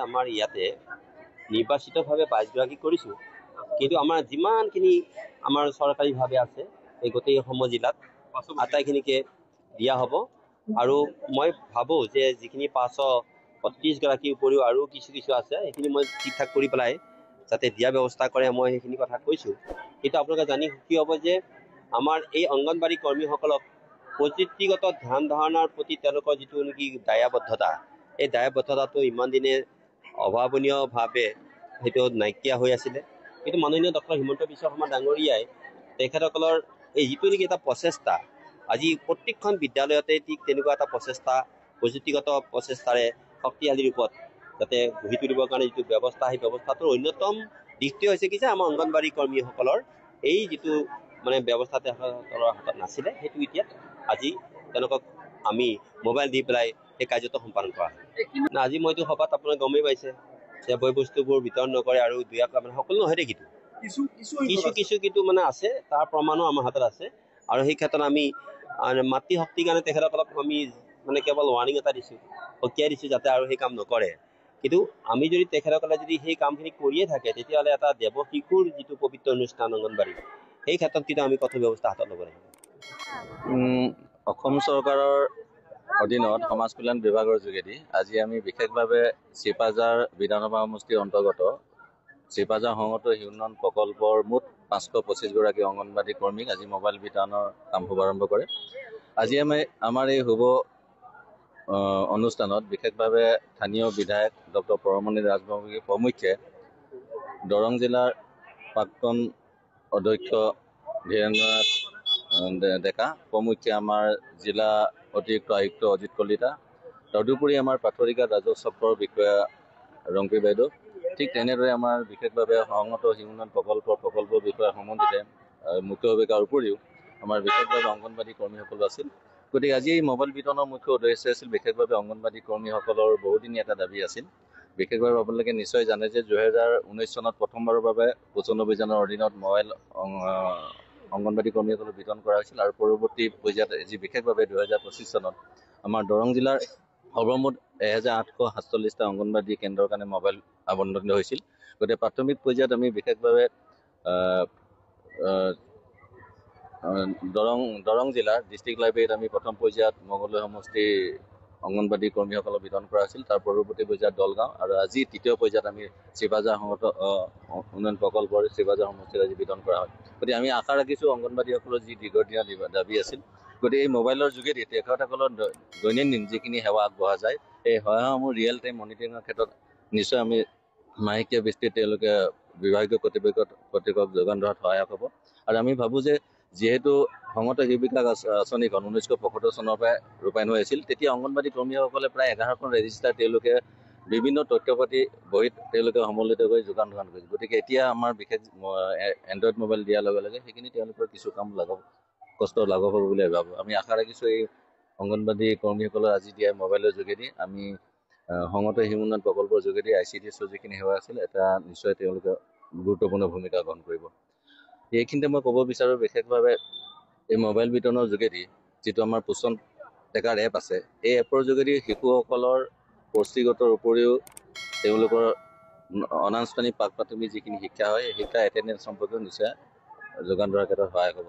আমাৰ ইয়াতে নিৰ্বাচিতভাৱে 22গৰাকী কৰিছোঁ, কিন্তু আমাৰ যিমানখিনি আমাৰ চৰকাৰীভাৱে আছে এই গোটেইসমূহ জিলাত আটাইখিনিকে দিয়া হ'ব। আৰু মই ভাবোঁ যে যিখিনি 535গৰাকীৰ উপৰিও আৰু কিছু আছে সেইখিনি মই ঠিক ঠাক কৰি পেলাই যাতে দিয়া ব্যৱস্থা কৰে, মই সেইখিনি কথা কৈছোঁ। কিন্তু আপোনালোকে জানি সুখী হ'ব যে আমাৰ এই অংগনবাড়ী কৰ্মীসকলক প্ৰযুক্তিগত ধ্যান ধাৰণাৰ প্ৰতি তেওঁলোকৰ যিটো নেকি দায়বদ্ধতা, এই দায়বদ্ধতাটো ইমান দিনে অভাৱনীয়ভাৱে সেইটো নাইকিয়া হৈ আছিলে। কিন্তু মাননীয় ডক্টৰ হিমন্ত বিশ্ব শৰ্মা ডাঙৰীয়াই তেখেতসকলৰ এই যিটো নেকি এটা প্ৰচেষ্টা, আজি প্ৰত্যেকখন বিদ্যালয়তে ঠিক তেনেকুৱা এটা প্ৰচেষ্টা প্ৰযুক্তিগত প্ৰচেষ্টাৰে শক্তিশালী ৰূপত যাতে গঢ়ি তুলিবৰ কাৰণে যিটো ব্যৱস্থা, সেই ব্যৱস্থাটোৰ অন্যতম দিশটোৱে হৈছে কি যে আমাৰ অংগনবাড়ী কৰ্মীসকলৰ এই যিটো মানে ব্যৱস্থা তেখেতৰ হাতত নাছিলে, সেইটো এতিয়া আজি তেওঁলোকক আমি মোবাইল দি পেলাই সেই কাৰ্যটো সম্পাদন কৰা হয়। আজি মইতো সভাত আপোনালোকে গমেই পাইছে যে বয় বস্তুবোৰ বিতৰণ নকৰে আৰু দুই এটা মানে সকলো নহয় দেই, কিছু কিন্তু মানে আছে, তাৰ প্ৰমাণো আমাৰ হাতত আছে। আৰু সেই ক্ষেত্ৰত আমি মাতৃশক্তিৰ কাৰণে তেখেতসকলক আমি মানে কেৱল ৱাৰ্ণিং এটা দিছোঁ, সকীয়াই দিছোঁ যাতে আৰু সেই কাম নকৰে। কিন্তু আমি যদি তেখেতসকলে যদি সেই কামখিনি কৰিয়ে থাকে, তেতিয়াহ'লে এটা দেৱ শিশুৰ যিটো পবিত্ৰ অনুষ্ঠান অংগনবাড়ী, সেই ক্ষেত্ৰত কিন্তু আমি কঠোৰ ব্যৱস্থা হাতত ল'ব লাগিব। অসম চৰকাৰৰ অধীনত সমাজ কল্যাণ বিভাগৰ যোগেদি আজি আমি বিশেষভাৱে চিপাঝাৰ বিধানসভা সমষ্টিৰ অন্তৰ্গত চিপাঝাৰ সংহত উন্নয়ন প্ৰকল্পৰ মুঠ 525গৰাকী অংগনবাড়ী কৰ্মীক আজি মোবাইল বিতৰণৰ কাম শুভাৰম্ভ কৰে। আজি আমাৰ এই শুভ অনুষ্ঠানত বিশেষভাৱে স্থানীয় বিধায়ক ডক্টৰ পৰমণি ৰাজবংশী প্ৰমুখ্যে দৰং জিলাৰ প্ৰাক্তন অধ্যক্ষ ধীৰেন্দ্ৰনাথ ডেকা প্ৰমুখ্যে আমাৰ জিলা অতিৰিক্ত আয়ুক্ত অজিত কলিতা, তদুপৰি আমাৰ পাথৰিঘাট ৰাজহ চক্ৰৰ বিষয়া ৰংপী বাইদেউ, ঠিক তেনেদৰে আমাৰ বিশেষভাৱে সংহত উন্নয়ন প্ৰকল্প বিষয়া সম্বন্ধিতে মুখ্য ভূমিকাৰ উপৰিও আমাৰ বিশেষভাৱে অংগনবাড়ী কৰ্মীসকল আছিল। গতিকে আজি এই মোবাইল বিতৰণৰ মুখ্য উদ্দেশ্য আছিল বিশেষভাৱে অংগনবাড়ী কৰ্মীসকলৰ বহুদিনীয়া এটা দাবী আছিল। বিশেষভাৱে আপোনালোকে নিশ্চয় জানে যে 2019 চনত প্ৰথমবাৰৰ বাবে পোষণ অভিযানৰ অধীনত মোবাইল অংগনবাড়ী কৰ্মীসকলক বিতৰণ কৰা হৈছিল আৰু পৰৱৰ্তী পৰ্যায়ত আজি বিশেষভাৱে 2025 চনত আমাৰ দৰং জিলাৰ সৰ্বমুঠ 1847টা অংগনবাড়ী কেন্দ্ৰৰ কাৰণে মোবাইল আবণ্টন হৈছিল। গতিকে প্ৰাথমিক পৰ্যায়ত আমি বিশেষভাৱে দৰং জিলাৰ ডিষ্ট্ৰিক্ট লাইব্ৰেৰীত আমি প্ৰথম পৰ্যায়ত মঙলদৈ সমষ্টি অংগনবাড়ী কৰ্মীসকলক বিতৰণ কৰা হৈছিল। তাৰ পৰৱৰ্তী পৰ্যায়ত দলগাঁও আৰু আজি তৃতীয় পৰ্যায়ত আমি চিপাঝাৰ সংহত উন্নয়ন প্ৰকল্পৰ চিপাঝাৰ সমষ্টিত আজি বিতৰণ কৰা হয়। গতিকে আমি আশা ৰাখিছোঁ অংগনবাড়ীসকলৰ যি দীৰ্ঘদিনীয়া দাবী আছিল, গতিকে এই মোবাইলৰ যোগেদি তেখেতসকলৰ দৈনন্দিন যিখিনি সেৱা আগবঢ়া যায়, এই সেৱাসমূহ ৰিয়েল টাইম মনিটৰিঙৰ ক্ষেত্ৰত নিশ্চয় আমি মাহেকীয়া ভিত্তিত তেওঁলোকে বিভাগীয় কৰ্তৃপক্ষক যোগান ধৰাত সহায়ক হ'ব। আৰু আমি ভাবোঁ যে যিহেতু সংহত শিশু বিকাশ আঁচনিখন 1975 চনৰ পৰাই ৰূপায়ণ হৈ আছিল, তেতিয়া অংগনবাড়ী কৰ্মীসকলে প্ৰায় 11খন ৰেজিষ্টাৰ তেওঁলোকে বিভিন্ন তথ্য পাতি বহীত তেওঁলোকে সম্মিলিত কৰি যোগান ধৰা কৰিছিল। গতিকে এতিয়া আমাৰ বিশেষ এণ্ড্ৰইড মোবাইল দিয়াৰ লগে লগে সেইখিনি তেওঁলোকৰ কিছু কাম কষ্ট লাঘৱ হ'ব বুলি ভাবোঁ। আমি আশা ৰাখিছোঁ এই অংগনবাড়ী কৰ্মীসকলৰ আজি দিয়া মোবাইলৰ যোগেদি আমি সংহত শিশু উন্নয়ন প্ৰকল্পৰ যোগেদি ICDSৰ যিখিনি সেৱা আছিল এটা নিশ্চয় তেওঁলোকে গুৰুত্বপূৰ্ণ ভূমিকা গ্ৰহণ কৰিব। এইখিনিতে মই ক'ব বিচাৰোঁ বিশেষভাৱে এই মোবাইল বিতৰণৰ যোগেদি যিটো আমাৰ পোষণ ট্ৰেকাৰ এপ আছে, এই এপৰ যোগেদি শিশুসকলৰ পুষ্টিগতৰ উপৰিও তেওঁলোকৰ অনানুষ্ঠানিক প্ৰাক প্ৰাথমিক যিখিনি শিক্ষা হয়, এই শিক্ষা এটেণ্ডেঞ্চ সম্পৰ্কেও নিশ্চয় যোগান ধৰাৰ ক্ষেত্ৰত সহায়ক হ'ব।